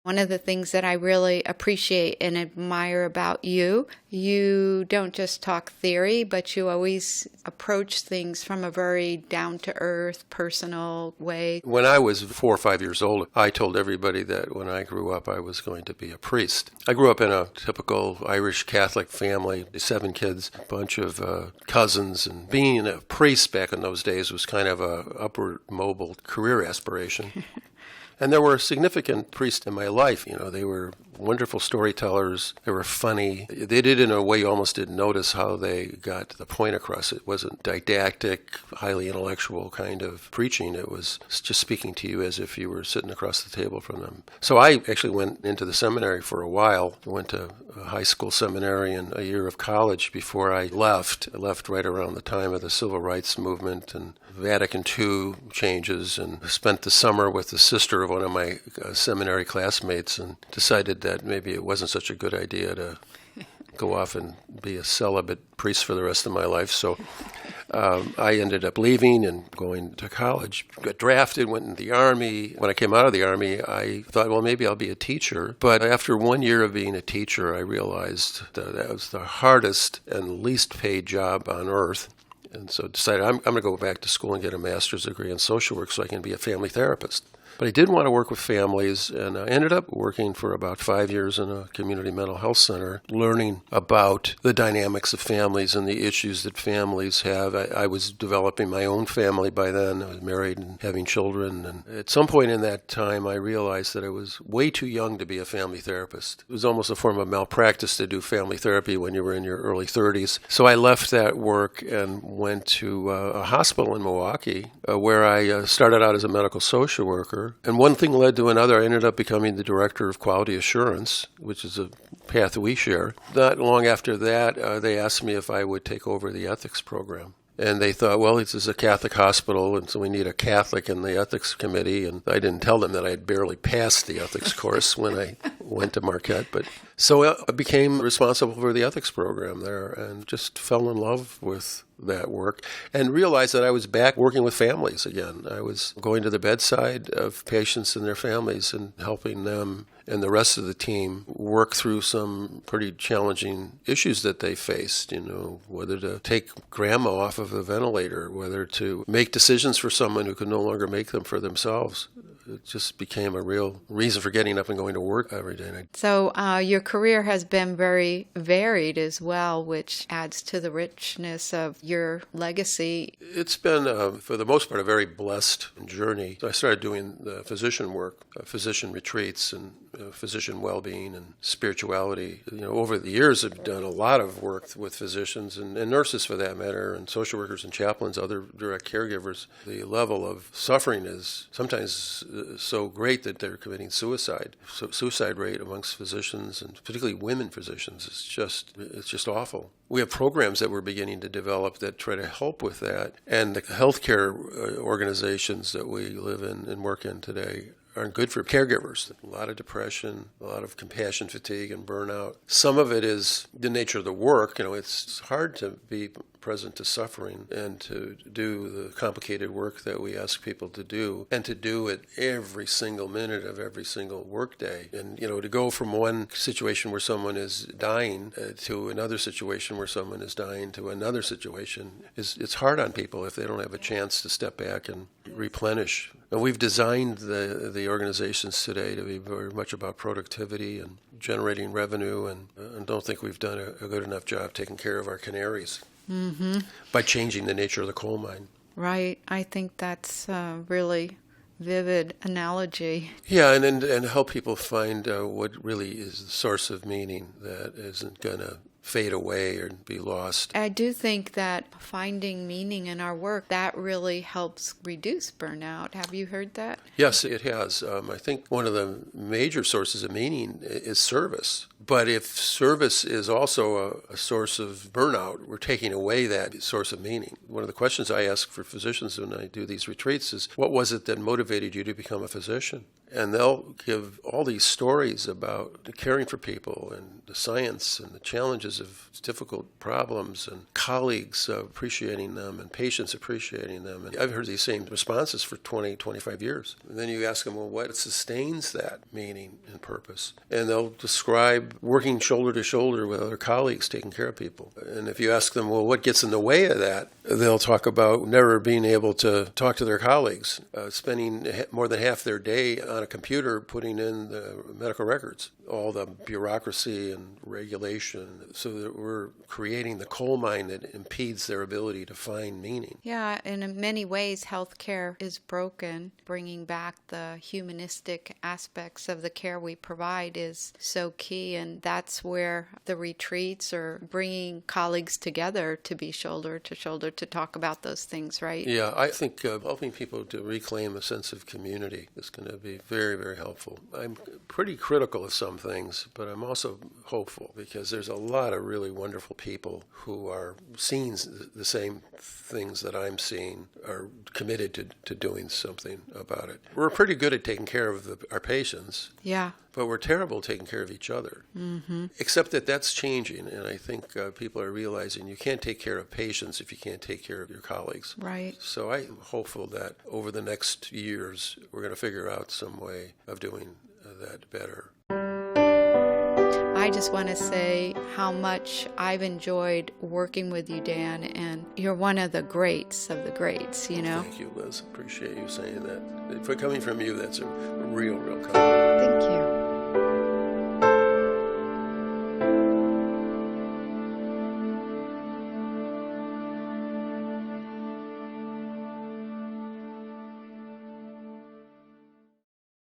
One of the things that I really appreciate and admire about you, you don't just talk theory, but you always approach things from a very down-to-earth, personal way. When I was 4 or 5 years old, I told everybody that when I grew up, I was going to be a priest. I grew up in a typical Irish Catholic family, 7 kids, a bunch of cousins, and being a priest back in those days was kind of a upward mobile career aspiration. And there were significant priests in my life. They were wonderful storytellers. They were funny. They did it in a way you almost didn't notice how they got the point across. It wasn't didactic, highly intellectual kind of preaching. It was just speaking to you as if you were sitting across the table from them. So I actually went into the seminary for a while. I went to a high school seminary and a year of college before I left. I left right around the time of the Civil Rights Movement and Vatican II changes, and spent the summer with the sister of one of my seminary classmates, and decided that maybe it wasn't such a good idea to go off and be a celibate priest for the rest of my life. So I ended up leaving and going to college, got drafted, went in the Army. When I came out of the Army, I thought, well, maybe I'll be a teacher. But after 1 year of being a teacher, I realized that was the hardest and least paid job on earth. And so decided I'm going to go back to school and get a master's degree in social work so I can be a family therapist. But I did want to work with families, and I ended up working for about 5 years in a community mental health center, learning about the dynamics of families and the issues that families have. I was developing my own family by then. I was married and having children. And at some point in that time, I realized that I was way too young to be a family therapist. It was almost a form of malpractice to do family therapy when you were in your early 30s. So I left that work and went to a hospital in Milwaukee where I started out as a medical social worker. And one thing led to another. I ended up becoming the director of quality assurance, which is a path we share. Not long after that, they asked me if I would take over the ethics program. And they thought, well, this is a Catholic hospital, and so we need a Catholic in the ethics committee. And I didn't tell them that I had barely passed the ethics course when I went to Marquette. But so I became responsible for the ethics program there and just fell in love with that work and realized that I was back working with families again. I was going to the bedside of patients and their families and helping them and the rest of the team work through some pretty challenging issues that they faced, whether to take grandma off of a ventilator, whether to make decisions for someone who could no longer make them for themselves. It just became a real reason for getting up and going to work every day. So your career has been very varied as well, which adds to the richness of your legacy. It's been, for the most part, a very blessed journey. I started doing the physician work, physician retreats, and physician well-being and spirituality. Over the years, I've done a lot of work with physicians and nurses, for that matter, and social workers and chaplains, other direct caregivers. The level of suffering is sometimes so great that they're committing suicide. So suicide rate amongst physicians, and particularly women physicians, it's just awful. We have programs that we're beginning to develop that try to help with that. And the healthcare organizations that we live in and work in today aren't good for caregivers. A lot of depression, a lot of compassion fatigue and burnout. Some of it is the nature of the work. It's hard to be present to suffering and to do the complicated work that we ask people to do, and to do it every single minute of every single workday. And, to go from one situation where someone is dying to another situation where someone is dying to another situation, it's hard on people if they don't have a chance to step back and replenish. And we've designed the organizations today to be very much about productivity and generating revenue, and don't think we've done a good enough job taking care of our canaries. Mm-hmm. By changing the nature of the coal mine. Right. I think that's a really vivid analogy. Yeah, and help people find what really is the source of meaning that isn't going to fade away or be lost. I do think that finding meaning in our work, that really helps reduce burnout. Have you heard that? Yes, it has. I think one of the major sources of meaning is service. But if service is also a source of burnout, we're taking away that source of meaning. One of the questions I ask for physicians when I do these retreats is, what was it that motivated you to become a physician? And they'll give all these stories about caring for people and the science and the challenges of difficult problems and colleagues appreciating them and patients appreciating them. And I've heard these same responses for 20, 25 years. And then you ask them, well, what sustains that meaning and purpose? And they'll describe working shoulder to shoulder with other colleagues taking care of people. And if you ask them, well, what gets in the way of that? They'll talk about never being able to talk to their colleagues, spending more than half their day on a computer putting in the medical records, all the bureaucracy and regulation, so that we're creating the coal mine that impedes their ability to find meaning. Yeah, and in many ways, healthcare is broken. Bringing back the humanistic aspects of the care we provide is so key, and that's where the retreats are bringing colleagues together to be shoulder to shoulder to talk about those things, right? Yeah, I think helping people to reclaim a sense of community is going to be very, very helpful. I'm pretty critical of some things, but I'm also hopeful because there's a lot of really wonderful people who are seeing the same things that I'm seeing, are committed to doing something about it. We're pretty good at taking care of our patients. Yeah. But we're terrible at taking care of each other. Mm-hmm. Except that that's changing, and I think people are realizing you can't take care of patients if you can't take care of your colleagues. Right. So I'm hopeful that over the next years, we're going to figure out some way of doing that better. I just want to say how much I've enjoyed working with you, Dan, and you're one of the greats of the greats, you know? Thank you, Liz. Appreciate you saying that. For coming from you, that's a real compliment. Thank you.